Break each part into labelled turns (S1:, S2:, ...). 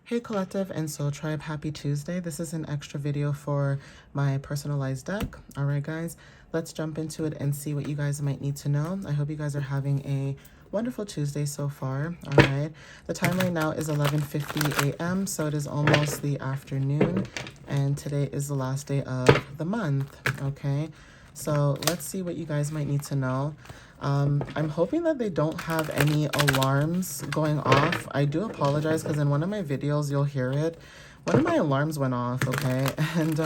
S1: Hey Collective and Soul Tribe, happy Tuesday. This is an extra video for my personalized deck. All right, guys, let's jump into it and see what you guys might need to know. I hope you guys are having a wonderful Tuesday so far. All right, the time right now is 11:50 a.m., so it is almost the afternoon, and today is the last day of the month. Okay, so let's see what you guys might need to know. I'm hoping that they don't have any alarms going off. I do apologize because in one of my videos, you'll hear it. One of my alarms went off, okay? And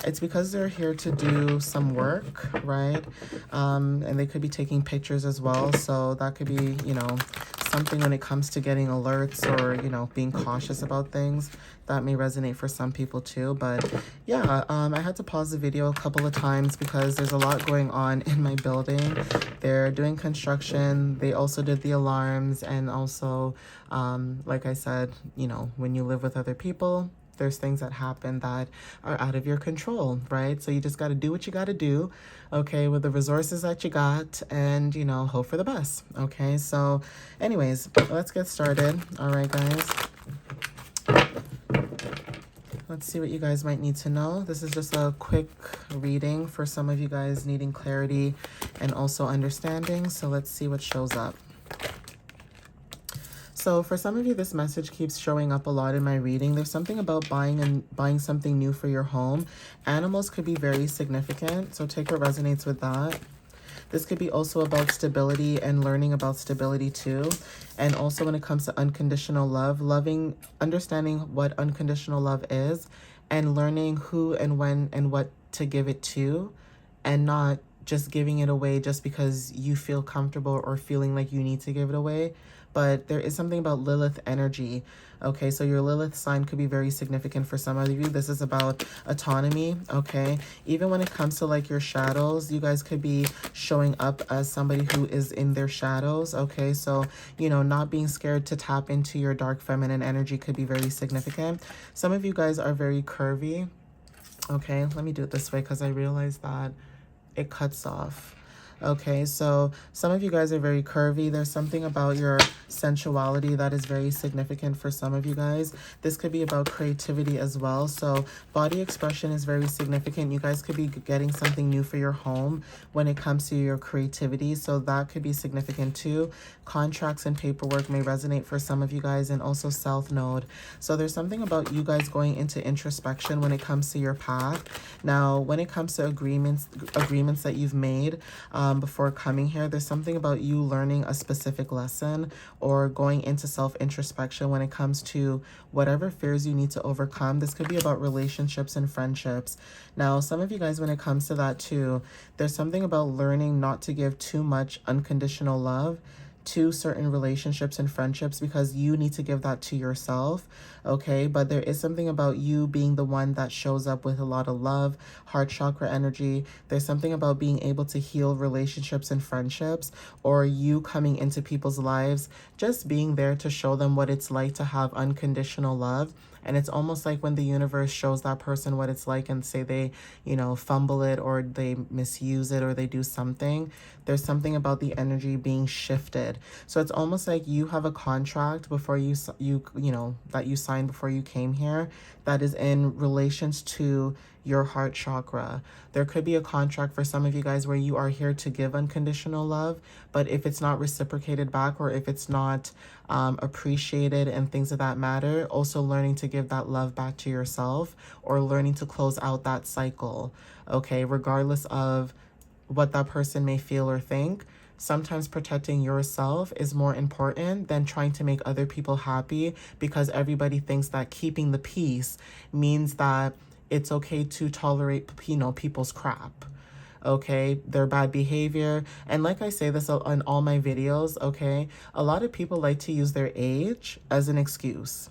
S1: it's because they're here to do some work, right? And they could be taking pictures as well. So that could be, something when it comes to getting alerts or, being cautious about things. That may resonate for some people too. But yeah, I had to pause the video a couple of times because there's a lot going on in my building. They're doing construction. They also did the alarms. And also, like I said, when you live with other people, there's things that happen that are out of your control, right? So you just got to do what you got to do, okay, with the resources that you got and, hope for the best, okay? So anyways, let's get started. All right, guys. Let's see what you guys might need to know. This is just a quick reading for some of you guys needing clarity and also understanding. So let's see what shows up. So for some of you, this message keeps showing up a lot in my reading. There's something about buying something new for your home. Animals could be very significant, so take what resonates with that. This could be also about stability and learning about stability too. And also when it comes to unconditional love, understanding what unconditional love is and learning who and when and what to give it to and not just giving it away just because you feel comfortable or feeling like you need to give it away. But there is something about Lilith energy. Okay, so your Lilith sign could be very significant for some of you. This is about autonomy, okay? Even when it comes to like your shadows, you guys could be showing up as somebody who is in their shadows, okay? So, not being scared to tap into your dark feminine energy could be very significant. Some of you guys are very curvy. Okay, let me do it this way because I realize that it cuts off. Okay, so some of you guys are very curvy. There's something about your sensuality that is very significant for some of you guys. This could be about creativity as well. So body expression is very significant. You guys could be getting something new for your home when it comes to your creativity. So that could be significant too. Contracts and paperwork may resonate for some of you guys, and also South Node. So there's something about you guys going into introspection when it comes to your path. Now, when it comes to agreements that you've made, before coming here, there's something about you learning a specific lesson or going into self-introspection when it comes to whatever fears you need to overcome. This could be about relationships and friendships. Now, some of you guys, when it comes to that too, there's something about learning not to give too much unconditional love to certain relationships and friendships because you need to give that to yourself, okay? But there is something about you being the one that shows up with a lot of love, heart chakra energy. There's something about being able to heal relationships and friendships, or you coming into people's lives, just being there to show them what it's like to have unconditional love. And it's almost like when the universe shows that person what it's like and say they, fumble it or they misuse it or they do something, there's something about the energy being shifted. So it's almost like you have a contract before that you signed before you came here that is in relations to your heart chakra. There could be a contract for some of you guys where you are here to give unconditional love, but if it's not reciprocated back or if it's not appreciated and things of that matter, also learning to give that love back to yourself or learning to close out that cycle, okay, regardless of what that person may feel or think. Sometimes protecting yourself is more important than trying to make other people happy because everybody thinks that keeping the peace means that it's okay to tolerate, people's crap, okay, their bad behavior. And like I say this on all my videos, okay, a lot of people like to use their age as an excuse.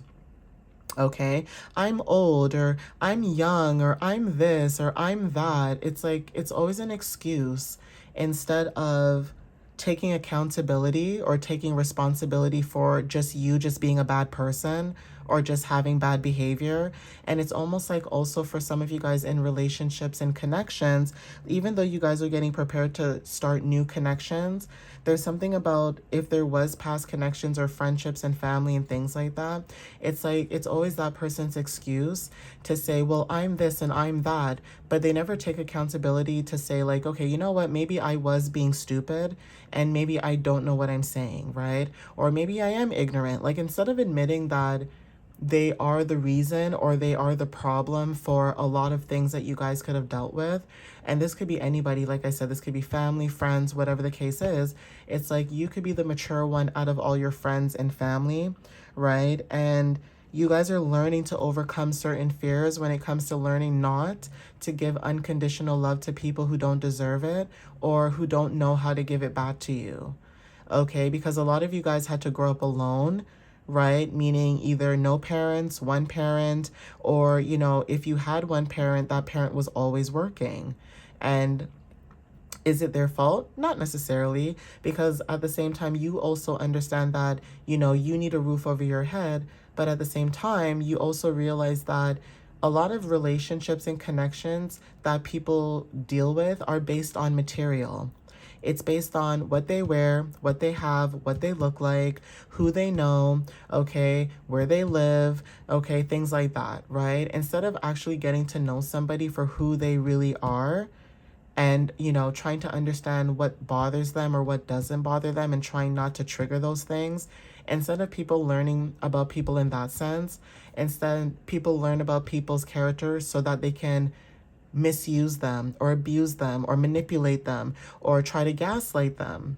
S1: Okay, I'm old or I'm young or I'm this or I'm that. It's like, it's always an excuse instead of taking accountability or taking responsibility for just being a bad person or just having bad behavior. And it's almost like also for some of you guys in relationships and connections, even though you guys are getting prepared to start new connections, there's something about if there was past connections or friendships and family and things like that, it's like it's always that person's excuse to say, well, I'm this and I'm that, but they never take accountability to say like, okay, you know what, maybe I was being stupid and maybe I don't know what I'm saying, right? Or maybe I am ignorant. Like, instead of admitting that they are the reason or they are the problem for a lot of things that you guys could have dealt with. And this could be anybody, like I said, this could be family, friends, whatever the case is. It's like you could be the mature one out of all your friends and family, right? And you guys are learning to overcome certain fears when it comes to learning not to give unconditional love to people who don't deserve it or who don't know how to give it back to you. Okay, because a lot of you guys had to grow up alone, right? Meaning either no parents, one parent, or, you know, if you had one parent, that parent was always working. And is it their fault? Not necessarily, because at the same time, you also understand that, you know, you need a roof over your head. But at the same time, you also realize that a lot of relationships and connections that people deal with are based on material. It's based on what they wear, what they have, what they look like, who they know, okay, where they live, okay, things like that, right? Instead of actually getting to know somebody for who they really are, and, you know, trying to understand what bothers them or what doesn't bother them and trying not to trigger those things, instead of people learning about people in that sense, instead people learn about people's characters so that they can misuse them or abuse them or manipulate them or try to gaslight them,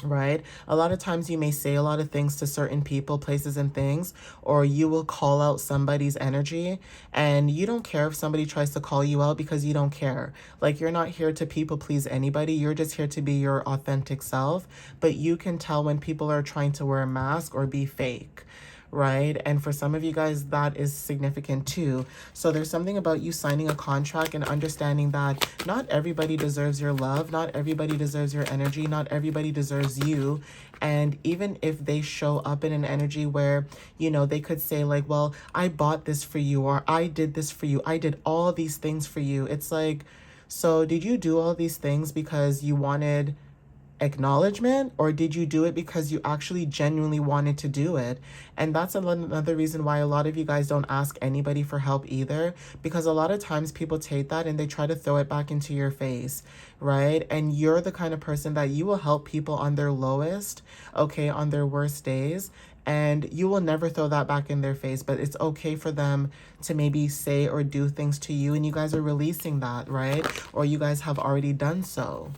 S1: right? A lot of times you may say a lot of things to certain people, places, and things, or you will call out somebody's energy, and you don't care if somebody tries to call you out because you don't care. Like, you're not here to people please anybody. You're just here to be your authentic self, but you can tell when people are trying to wear a mask or be fake, right? And for some of you guys, that is significant too. So there's something about you signing a contract and understanding that not everybody deserves your love, not everybody deserves your energy, not everybody deserves you. And even if they show up in an energy where, you know, they could say like, well, I bought this for you, or I did this for you, I did all these things for you. It's like, so did you do all these things because you wanted acknowledgement, or did you do it because you actually genuinely wanted to do it? And that's another reason why a lot of you guys don't ask anybody for help either, because a lot of times people take that and they try to throw it back into your face, right? And you're the kind of person that you will help people on their lowest, okay, on their worst days, and you will never throw that back in their face. But it's okay for them to maybe say or do things to you, and you guys are releasing that, right? Or you guys have already done so.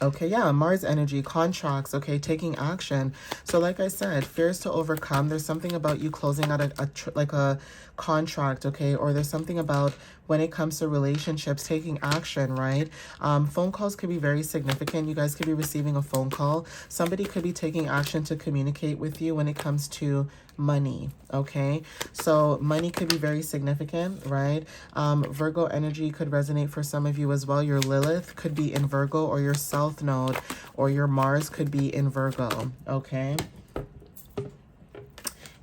S1: Okay, yeah, Mars energy, contracts, okay, taking action. So like I said, fears to overcome. There's something about you closing out a contract, okay? Or there's something about when it comes to relationships, taking action, right? Phone calls could be very significant. You guys could be receiving a phone call. Somebody could be taking action to communicate with you when it comes to money, okay? So money could be very significant, right? Virgo energy could resonate for some of you as well. Your Lilith could be in Virgo, or your South Node or your Mars could be in Virgo, okay?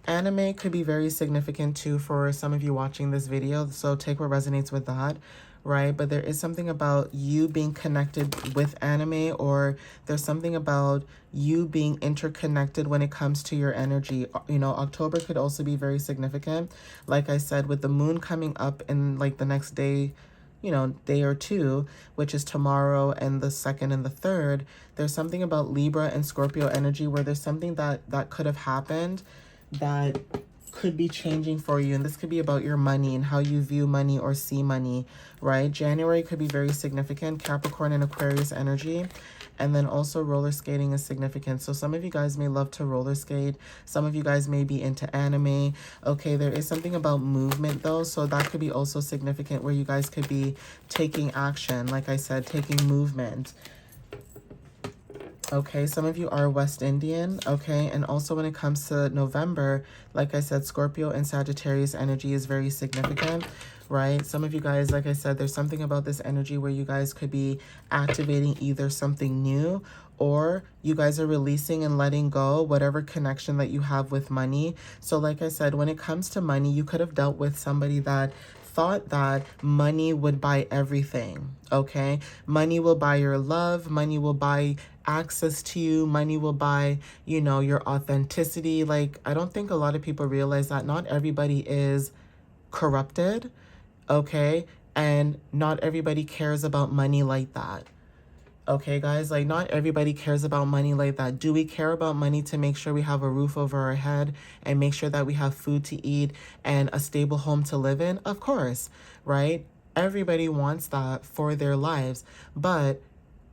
S1: Anime could be very significant too for some of you watching this video, so take what resonates with that, right? But there is something about you being connected with anime, or there's something about you being interconnected when it comes to your energy. You know, October could also be very significant. Like I said, with the moon coming up in like the next day, you know, day or two, which is tomorrow and the 2nd and the 3rd, there's something about Libra and Scorpio energy where there's something that could have happened that could be changing for you. And this could be about your money and how you view money or see money, right? January could be very significant, Capricorn and Aquarius energy. And then also roller skating is significant. So some of you guys may love to roller skate. Some of you guys may be into anime. Okay, there is something about movement though. So that could be also significant where you guys could be taking action. Like I said, taking movement. Okay, some of you are West Indian, okay? And also when it comes to November, like I said, Scorpio and Sagittarius energy is very significant, right? Some of you guys, like I said, there's something about this energy where you guys could be activating either something new or you guys are releasing and letting go whatever connection that you have with money. So like I said, when it comes to money, you could have dealt with somebody that thought that money would buy everything, okay? Money will buy your love, money will buy access to you, money will buy, you know, your authenticity. Like, I don't think a lot of people realize that not everybody is corrupted, okay? And not everybody cares about money like that. Okay, guys, like not everybody cares about money like that. Do we care about money to make sure we have a roof over our head and make sure that we have food to eat and a stable home to live in? Of course, right? Everybody wants that for their lives. But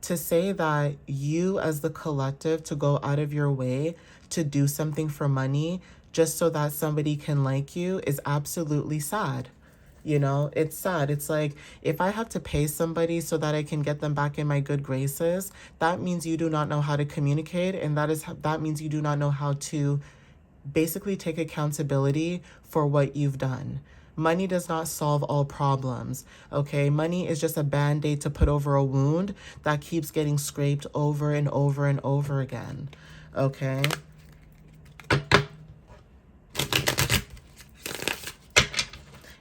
S1: to say that you as the collective to go out of your way to do something for money just so that somebody can like you is absolutely sad. You know, it's sad. It's like if I have to pay somebody so that I can get them back in my good graces, that means you do not know how to communicate, and that means you do not know how to basically take accountability for what you've done. Money does not solve all problems, okay? Money is just a band-aid to put over a wound that keeps getting scraped over and over and over again, okay?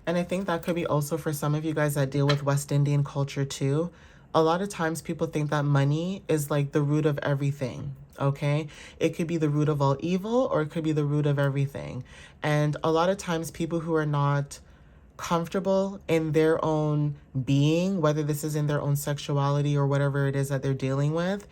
S1: And I think that could be also for some of you guys that deal with West Indian culture too. A lot of times people think that money is like the root of everything, okay? It could be the root of all evil or it could be the root of everything. And a lot of times people who are not comfortable in their own being, whether this is in their own sexuality or whatever it is that they're dealing with,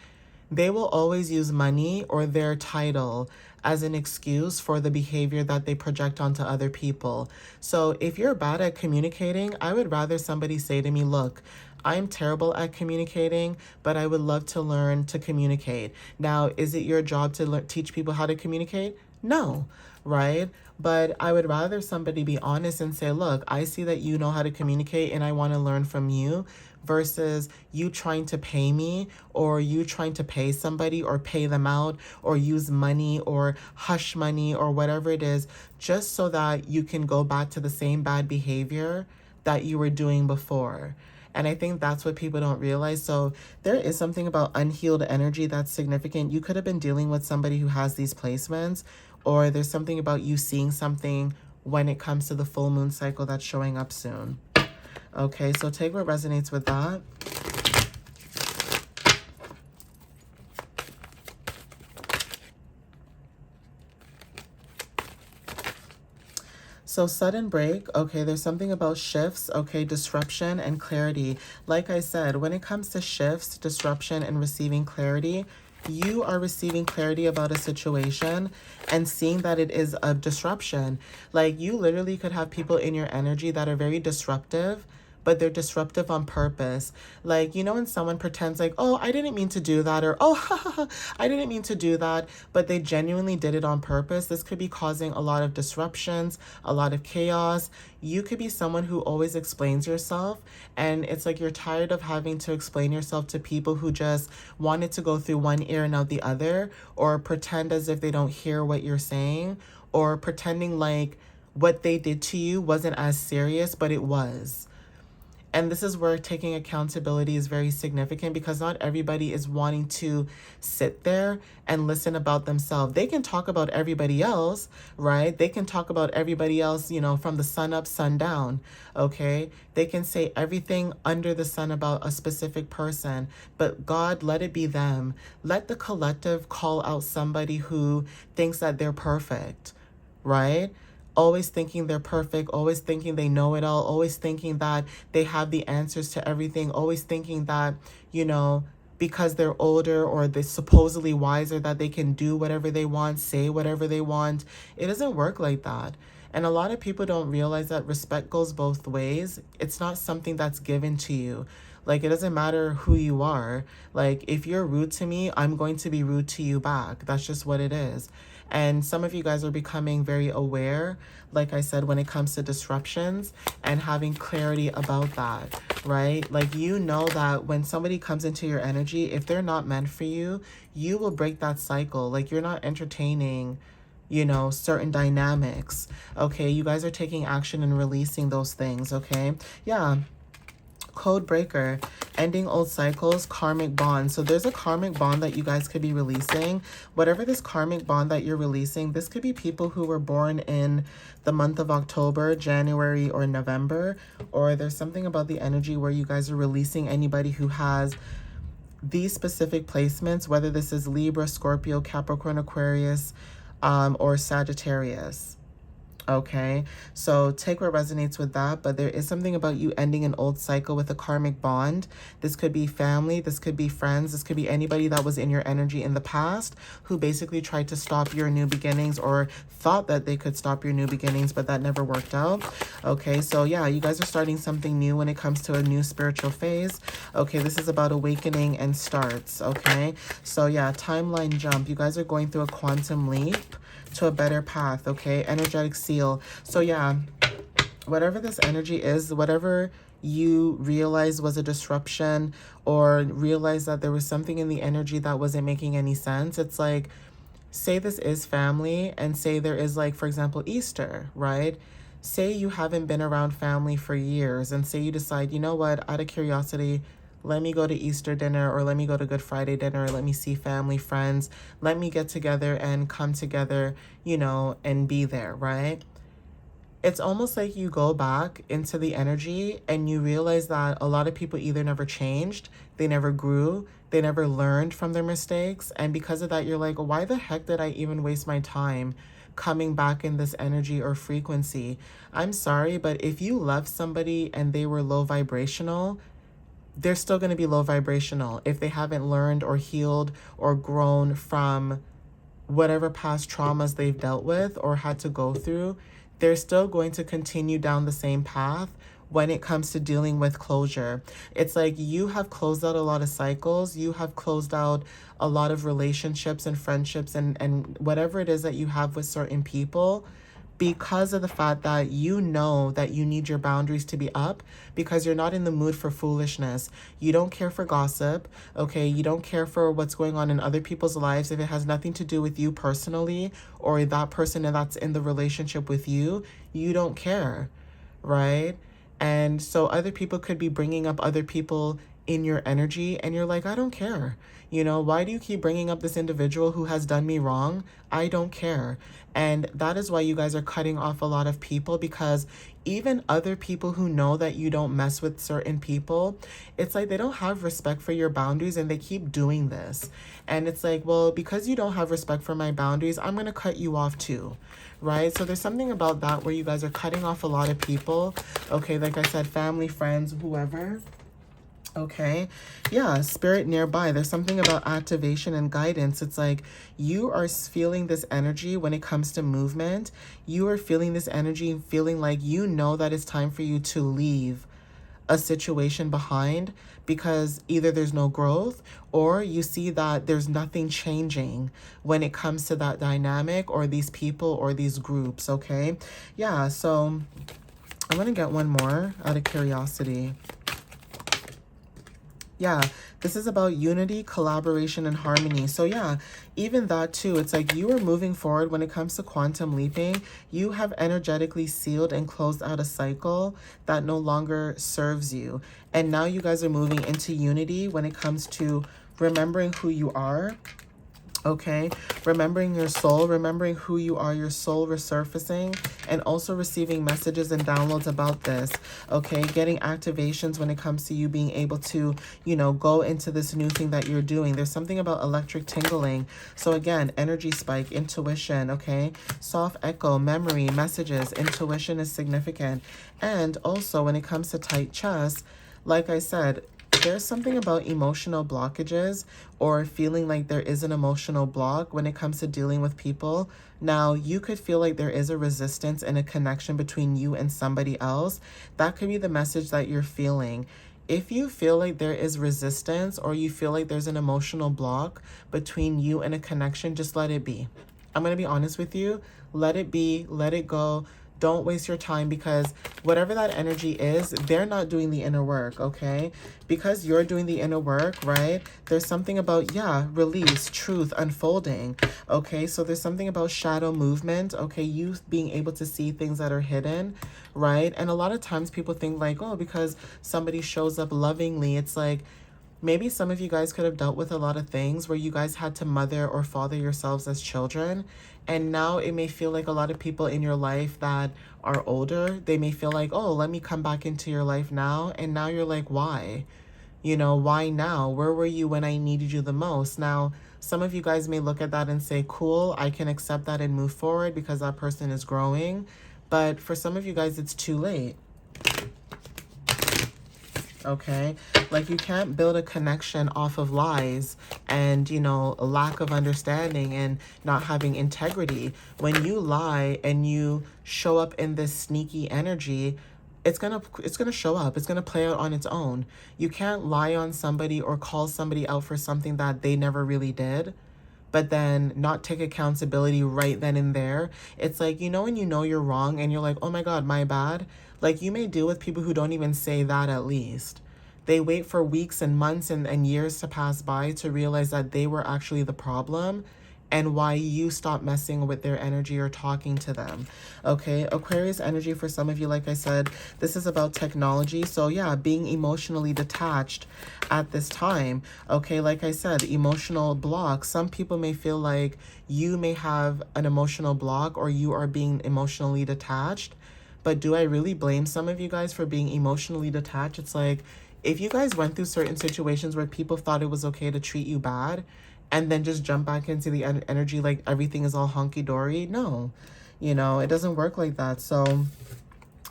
S1: they will always use money or their title as an excuse for the behavior that they project onto other people. So if you're bad at communicating, I would rather somebody say to me, look, I'm terrible at communicating, but I would love to learn to communicate. Now, is it your job to teach people how to communicate? No, right? But I would rather somebody be honest and say, look, I see that you know how to communicate and I want to learn from you, versus you trying to pay me or you trying to pay somebody or pay them out or use money or hush money or whatever it is just so that you can go back to the same bad behavior that you were doing before. And I think that's what people don't realize. So there is something about unhealed energy that's significant. You could have been dealing with somebody who has these placements, or there's something about you seeing something when it comes to the full moon cycle that's showing up soon. Okay, so take what resonates with that. So sudden break, okay, there's something about shifts, okay, disruption and clarity. Like I said, when it comes to shifts, disruption, and receiving clarity, you are receiving clarity about a situation and seeing that it is a disruption. Like you literally could have people in your energy that are very disruptive, but they're disruptive on purpose. Like, you know, when someone pretends like, oh, I didn't mean to do that, or oh, I didn't mean to do that, but they genuinely did it on purpose. This could be causing a lot of disruptions, a lot of chaos. You could be someone who always explains yourself, and it's like you're tired of having to explain yourself to people who just wanted to go through one ear and out the other, or pretend as if they don't hear what you're saying, or pretending like what they did to you wasn't as serious, but it was. And this is where taking accountability is very significant, because not everybody is wanting to sit there and listen about themselves. They can talk about everybody else, right? They can talk about everybody else, you know, from the sun up, sun down, okay? They can say everything under the sun about a specific person, but God, let it be them. Let the collective call out somebody who thinks that they're perfect, right? Always thinking they're perfect, always thinking they know it all, always thinking that they have the answers to everything, always thinking that, you know, because they're older or they're supposedly wiser, that they can do whatever they want, say whatever they want. It doesn't work like that. And a lot of people don't realize that respect goes both ways. It's not something that's given to you. Like, it doesn't matter who you are. Like, if you're rude to me, I'm going to be rude to you back. That's just what it is. And some of you guys are becoming very aware, like I said, when it comes to disruptions and having clarity about that, right? Like, you know that when somebody comes into your energy, if they're not meant for you, you will break that cycle. Like, you're not entertaining, you know, certain dynamics, okay? You guys are taking action and releasing those things, okay? Yeah. Code breaker, ending old cycles, karmic bond. So there's a karmic bond that you guys could be releasing. Whatever this karmic bond that you're releasing, this could be people who were born in the month of October, January, or November. Or there's something about the energy where you guys are releasing anybody who has these specific placements, whether this is Libra, Scorpio, Capricorn, Aquarius, or Sagittarius. Okay, so take what resonates with that, but there is something about you ending an old cycle with a karmic bond. This could be family, this could be friends, this could be anybody that was in your energy in the past who basically tried to stop your new beginnings or thought that they could stop your new beginnings, but that never worked out. Okay, so yeah, you guys are starting something new when it comes to a new spiritual phase. Okay, this is about awakening and starts. Okay, so yeah, timeline jump. You guys are going through a quantum leap to a better path. Okay, energetic seal. So yeah, whatever this energy is, whatever you realize was a disruption or realize that there was something in the energy that wasn't making any sense, it's like, say this is family and say there is, like, for example, Easter, right? Say you haven't been around family for years and say you decide, you know what, out of curiosity, let me go to Easter dinner, or let me go to Good Friday dinner, or let me see family, friends, let me get together and come together, you know, and be there, right? It's almost like you go back into the energy and you realize that a lot of people either never changed, they never grew, they never learned from their mistakes. And because of that, you're like, why the heck did I even waste my time coming back in this energy or frequency? I'm sorry, but if you left somebody and they were low vibrational, they're still going to be low vibrational if they haven't learned or healed or grown from whatever past traumas they've dealt with or had to go through. They're still going to continue down the same path when it comes to dealing with closure. It's like you have closed out a lot of cycles. You have closed out a lot of relationships and friendships and whatever it is that you have with certain people, because of the fact that you know that you need your boundaries to be up, because you're not in the mood for foolishness. You don't care for gossip, okay? You don't care for what's going on in other people's lives if it has nothing to do with you personally or that person that's in the relationship with you. You don't care, right? And so other people could be bringing up other people in your energy and you're like, I don't care. You know, why do you keep bringing up this individual who has done me wrong? I don't care. And that is why you guys are cutting off a lot of people, because even other people who know that you don't mess with certain people, it's like they don't have respect for your boundaries and they keep doing this. And it's like, well, because you don't have respect for my boundaries, I'm going to cut you off too. Right? So there's something about that where you guys are cutting off a lot of people. Okay, like I said, family, friends, whoever. Okay, yeah, spirit nearby. There's something about activation and guidance. It's like you are feeling this energy when it comes to movement. You are feeling this energy, feeling like you know that it's time for you to leave a situation behind, because either there's no growth or you see that there's nothing changing when it comes to that dynamic or these people or these groups. Okay, yeah, so I'm gonna get one more out of curiosity. Yeah, this is about unity, collaboration, and harmony. So yeah, even that too, it's like you are moving forward when it comes to quantum leaping. You have energetically sealed and closed out a cycle that no longer serves you. And now you guys are moving into unity when it comes to remembering who you are. Okay, remembering your soul, remembering who you are, your soul resurfacing, and also receiving messages and downloads about this. Okay, getting activations when it comes to you being able to, you know, go into this new thing that you're doing. There's something about electric tingling. So again, energy spike, intuition, okay, soft echo, memory, messages, intuition is significant. And also when it comes to tight chest, like I said, there's something about emotional blockages or feeling like there is an emotional block when it comes to dealing with people. Now, you could feel like there is a resistance and a connection between you and somebody else. That could be the message that you're feeling. If you feel like there is resistance or you feel like there's an emotional block between you and a connection, just let it be. I'm going to be honest with you. Let it be. Let it go. Don't waste your time, because whatever that energy is, they're not doing the inner work, okay? Because you're doing the inner work, right? There's something about, yeah, release, truth, unfolding, okay? So there's something about shadow movement, okay? You being able to see things that are hidden, right? And a lot of times people think like, oh, because somebody shows up lovingly, it's like, maybe some of you guys could have dealt with a lot of things where you guys had to mother or father yourselves as children. And now it may feel like a lot of people in your life that are older, they may feel like, oh, let me come back into your life now. And now you're like, why? You know, why now? Where were you when I needed you the most? Now, some of you guys may look at that and say, cool, I can accept that and move forward because that person is growing. But for some of you guys, it's too late. Okay, like you can't build a connection off of lies and, you know, a lack of understanding and not having integrity. When you lie and you show up in this sneaky energy, it's gonna show up. It's gonna play out on its own. You can't lie on somebody or call somebody out for something that they never really did, but then not take accountability right then and there. It's like, you know, when you know you're wrong and you're like, oh my God, my bad. Like, you may deal with people who don't even say that. At least they wait for weeks and months and years to pass by to realize that they were actually the problem, and why you stop messing with their energy or talking to them. Okay, Aquarius energy for some of you, like I said, this is about technology. So yeah, being emotionally detached at this time. Okay, like I said, emotional block. Some people may feel like you may have an emotional block or you are being emotionally detached. But do I really blame some of you guys for being emotionally detached? It's like, if you guys went through certain situations where people thought it was okay to treat you bad and then just jump back into the energy like everything is all hunky-dory, no. You know, it doesn't work like that. So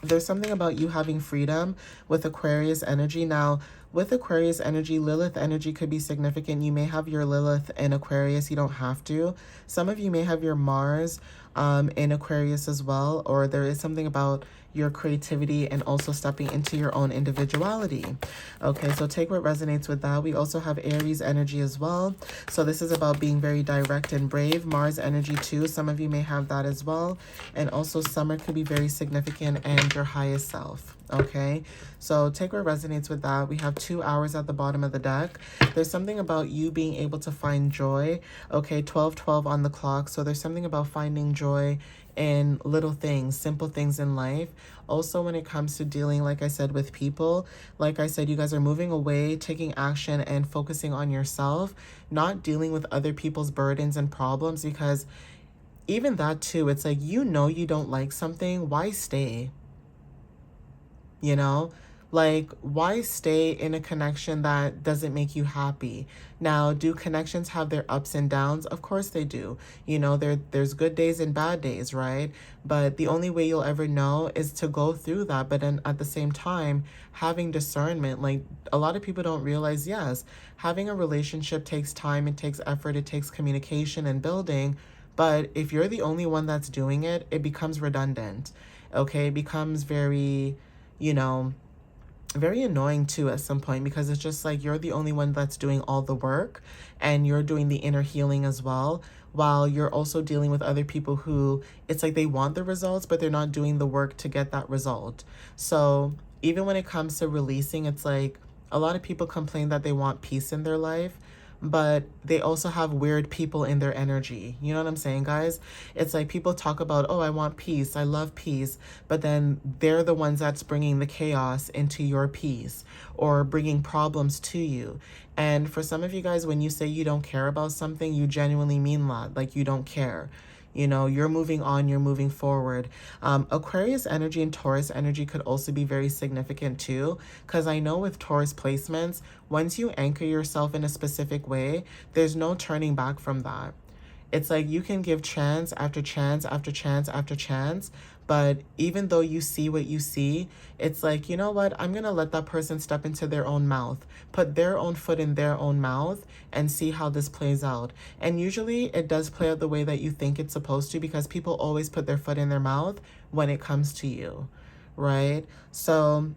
S1: there's something about you having freedom with Aquarius energy. Now, with Aquarius energy, Lilith energy could be significant. You may have your Lilith in Aquarius. You don't have to. Some of you may have your Mars in Aquarius as well, or there is something about your creativity and also stepping into your own individuality. Okay, so take what resonates with that. We also have Aries energy as well. So this is about being very direct and brave. Mars energy too. Some of you may have that as well. And also summer could be very significant, and your highest self. Okay, so take what resonates with that. We have 2 hours at the bottom of the deck. There's something about you being able to find joy. Okay, 12:12 on the clock. So there's something about finding joy in little things, simple things in life. Also, when it comes to dealing, like I said, with people, like I said, you guys are moving away, taking action and focusing on yourself, not dealing with other people's burdens and problems, because even that too, it's like, you know, you don't like something, why stay? You know, like, why stay in a connection that doesn't make you happy? Now, do connections have their ups and downs? Of course they do. You know, there's good days and bad days, right? But the only way you'll ever know is to go through that. But then at the same time, having discernment. Like, a lot of people don't realize, yes, having a relationship takes time, it takes effort, it takes communication and building. But if you're the only one that's doing it, it becomes redundant. Okay, it becomes very, you know, very annoying too at some point, because it's just like you're the only one that's doing all the work and you're doing the inner healing as well, while you're also dealing with other people who, it's like they want the results but they're not doing the work to get that result. So even when it comes to releasing, it's like a lot of people complain that they want peace in their life, but they also have weird people in their energy. You know what I'm saying, guys? It's like people talk about, oh, I want peace, I love peace, but then they're the ones that's bringing the chaos into your peace or bringing problems to you. And for some of you guys, when you say you don't care about something, you genuinely mean that, like you don't care. You know, you're moving on, you're moving forward. Aquarius energy and Taurus energy could also be very significant too, because I know with Taurus placements, once you anchor yourself in a specific way, there's no turning back from that. It's like you can give chance after chance after chance after chance, but even though you see what you see, it's like, you know what, I'm going to let that person step into their own mouth, put their own foot in their own mouth, and see how this plays out. And usually it does play out the way that you think it's supposed to, because people always put their foot in their mouth when it comes to you, right? So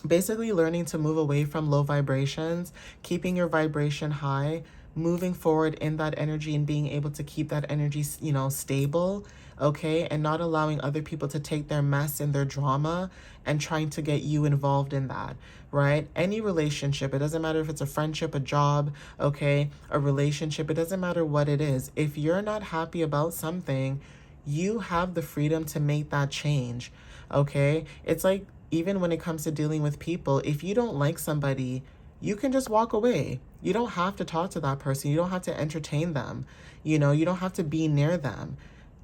S1: basically learning to move away from low vibrations, keeping your vibration high, moving forward in that energy and being able to keep that energy, you know, stable, okay? And not allowing other people to take their mess and their drama and trying to get you involved in that, right? Any relationship, it doesn't matter if it's a friendship, a job, okay, a relationship, it doesn't matter what it is. If you're not happy about something, you have the freedom to make that change, okay? It's like, even when it comes to dealing with people, if you don't like somebody, you can just walk away. You don't have to talk to that person. You don't have to entertain them. You know, you don't have to be near them.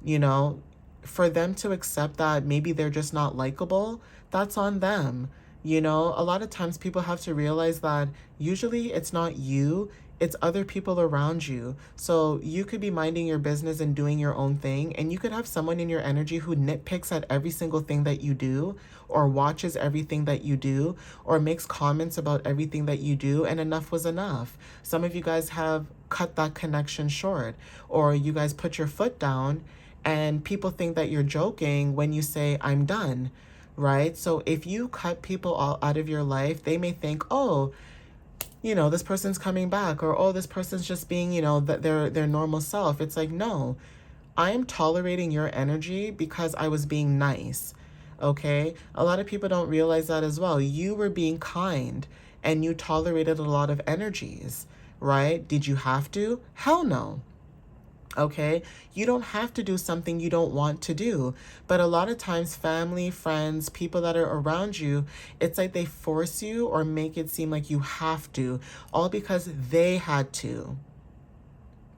S1: You know, for them to accept that maybe they're just not likable, that's on them. You know, a lot of times people have to realize that usually it's not you, it's other people around you. So you could be minding your business and doing your own thing, and you could have someone in your energy who nitpicks at every single thing that you do, or watches everything that you do, or makes comments about everything that you do, and enough was enough. Some of you guys have cut that connection short, or you guys put your foot down, and people think that you're joking when you say, I'm done, right? So if you cut people all out of your life, they may think, oh, you know, this person's coming back, or oh, this person's just being, you know, that their normal self. It's like, no, I am tolerating your energy because I was being nice. Okay? A lot of people don't realize that as well. You were being kind and you tolerated a lot of energies, right? Did you have to? Hell no. Okay, you don't have to do something you don't want to do. But a lot of times, family, friends, people that are around you, it's like they force you or make it seem like you have to, all because they had to,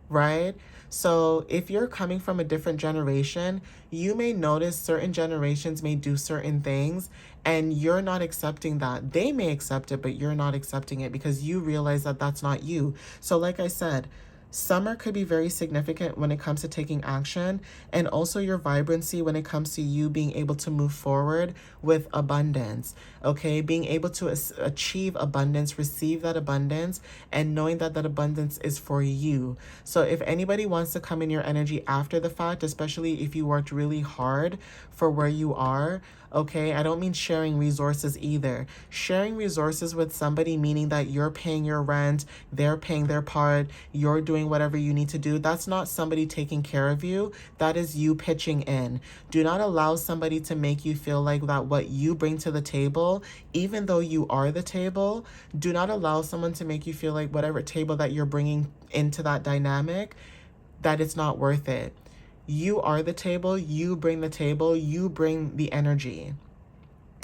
S1: right? So if you're coming from a different generation, you may notice certain generations may do certain things and you're not accepting that. They may accept it, but you're not accepting it because you realize that that's not you. So like I said, summer could be very significant when it comes to taking action, and also your vibrancy when it comes to you being able to move forward with abundance, okay? Being able to achieve abundance, receive that abundance, and knowing that that abundance is for you. So if anybody wants to come in your energy after the fact, especially if you worked really hard for where you are, okay, I don't mean sharing resources either. Sharing resources with somebody, meaning that you're paying your rent, they're paying their part, you're doing whatever you need to do. That's not somebody taking care of you. That is you pitching in. Do not allow somebody to make you feel like that what you bring to the table, even though you are the table, do not allow someone to make you feel like whatever table that you're bringing into that dynamic, that it's not worth it. You are the table, you bring the table, you bring the energy,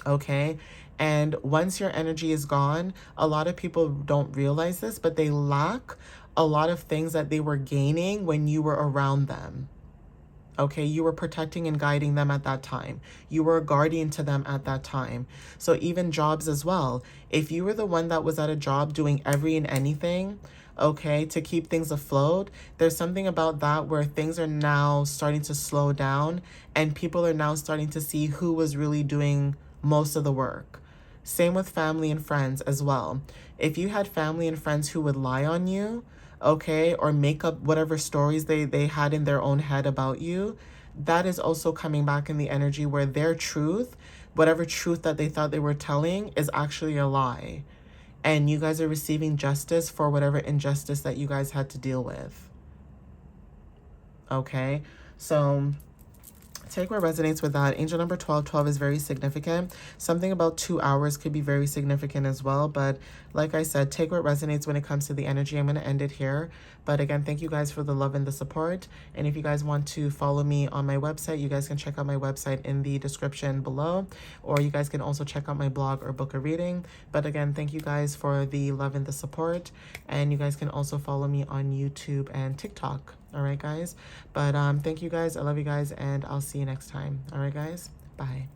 S1: okay? And once your energy is gone, a lot of people don't realize this, but they lack a lot of things that they were gaining when you were around them. Okay, you were protecting and guiding them at that time. You were a guardian to them at that time. So even jobs as well. If you were the one that was at a job doing every and anything, okay, to keep things afloat, there's something about that where things are now starting to slow down and people are now starting to see who was really doing most of the work. Same with family and friends as well. If you had family and friends who would lie on you, okay, or make up whatever stories they had in their own head about you, that is also coming back in the energy where their truth, whatever truth that they thought they were telling, is actually a lie. And you guys are receiving justice for whatever injustice that you guys had to deal with. Okay, so take what resonates with that. Angel number 12. 12 is very significant. Something about 2 hours could be very significant as well. But like I said, take what resonates when it comes to the energy. I'm going to end it here. But again, thank you guys for the love and the support. And if you guys want to follow me on my website, you guys can check out my website in the description below. Or you guys can also check out my blog or book a reading. But again, thank you guys for the love and the support. And you guys can also follow me on YouTube and TikTok. All right, guys. But thank you guys. I love you guys. And I'll see you next time. All right, guys. Bye.